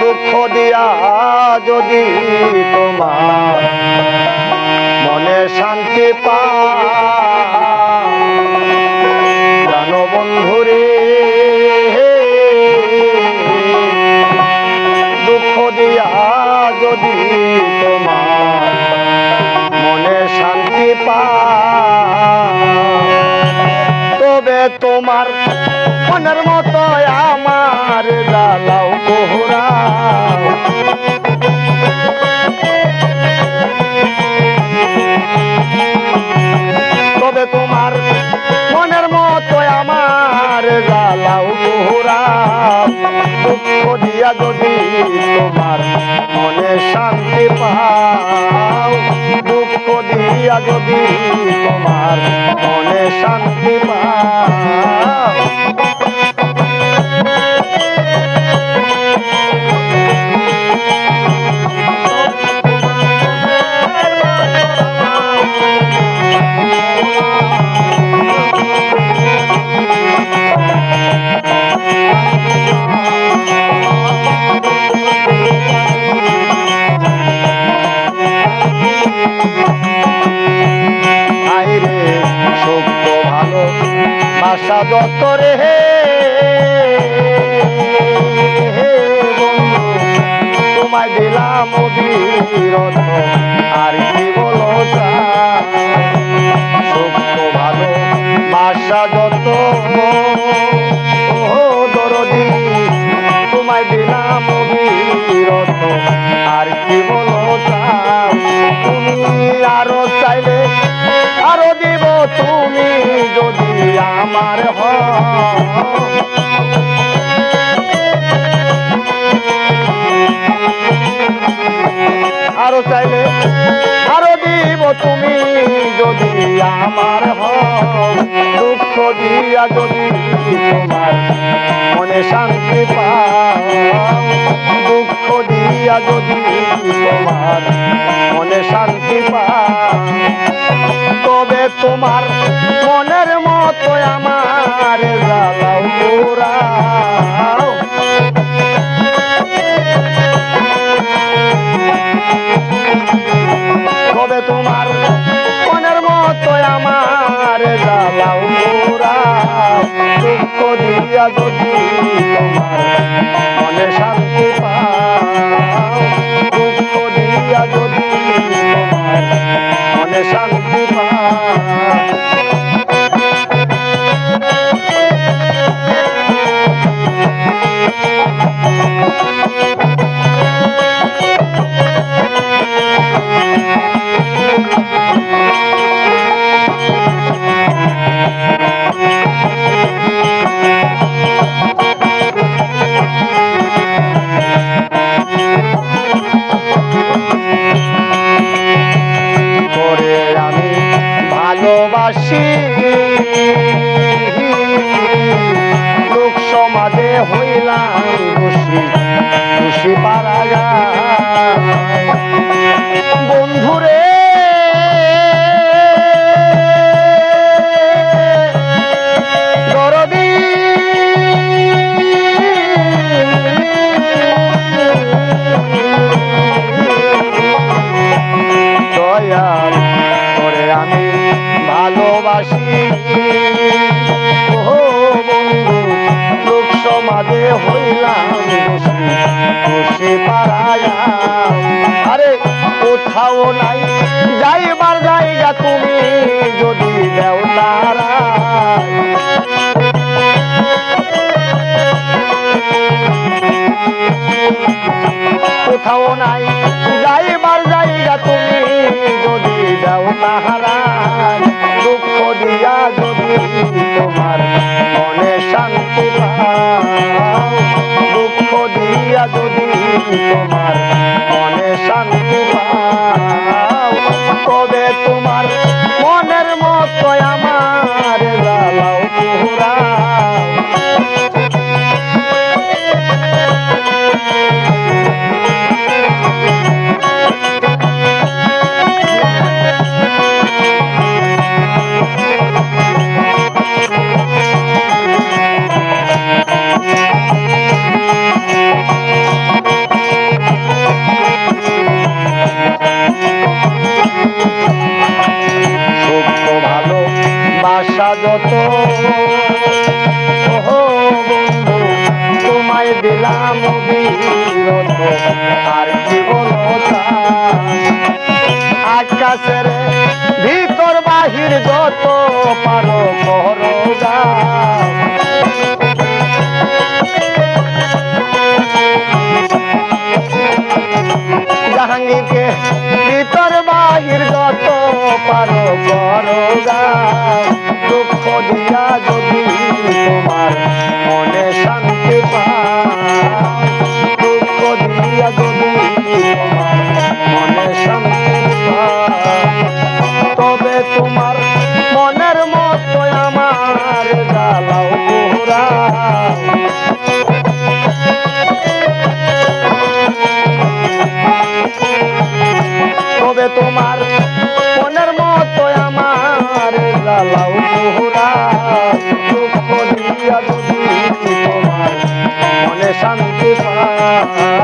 দুঃখ দিয়া যদি তোমার মনে শান্তি পাও বন্ধুরে, দুঃখ দিয়া যদি তোমার মনে শান্তি পাও, তবে তোমার মনের মতো আমার জ্বালাও পোহরাও। তবে তোমার মনের মতো আমার জ্বালাও পোহরাও, দুঃখ দিয়া যদি তোমার মনে শান্তি পাও, দুঃখ দিয়া যদি তোমার মনে শান্তি পাও। আশা যত রে বন্ধু তোমায় দিলাম অবিরত, আর কি বলো সত্য ভালো বাসা যত দরদি তোমায় দিলাম অবিরত, আর কি বলো তুমি আরো চাইলে আরো দিব তুমি যদি আমার আরো চাইলে আরো দিব তুমি যদি আমার দুঃখ দিয়া যদি তোমার মনে শান্তি পাও, দুঃখ দিয়া যদি তোমার মনে শান্তি পাও, তবে তোমার মনের মতো আমার জ্বালাও পোড়াও। তবে তোমার মনের মতো আমার জ্বালাও পোড়াও, দুঃখ দিয়া যদি তোমার মনে শান্তি পাও, দুঃখ দিয়া যদি তোমার মনে শান্তি পাও। ভালোবাসি লোক সমাজে হইলাম খুশি খুশি পারা যায় বন্ধুরে, দরদি দয়াল করে আমি ভালোবাসি ও বন্ধু, লোক সমাজে হইলাম খুশি খুশি পাড়ায়, আরে কোথাও নাই যাইবার জায়গা তুমি যদি দেও তারা, কোথাও নাই যাইবার জায়গা তুমি যদি দেও তাহারা, দুঃখ দিয়া যদি তোমার মনে শান্তি পাও, দুঃখ দিয়া যদি তোমার মনে শান্তি পাও, তবে তোমার মনের মতো আমার জ্বালাও পোড়াও। নাম বিরত আর কি বলো আকাশের ভিতর বাহির যত পারো করো গাও জাহাঙ্গীরকে ভিতর বাহির যত পারো করো গাও দুঃখ দিয়া যদি তোমার মনে শান্তি পাও দুঃখ দিয়া যদি তোমার মনে শান্তি পাও তবে তোমার মনের মতো আমার জ্বালাও পোড়াও তবে তোমার মনের মতো আমার জ্বালাও পোড়াও দুঃখ দিয়া যদি তোমার মনে শান্তি পাও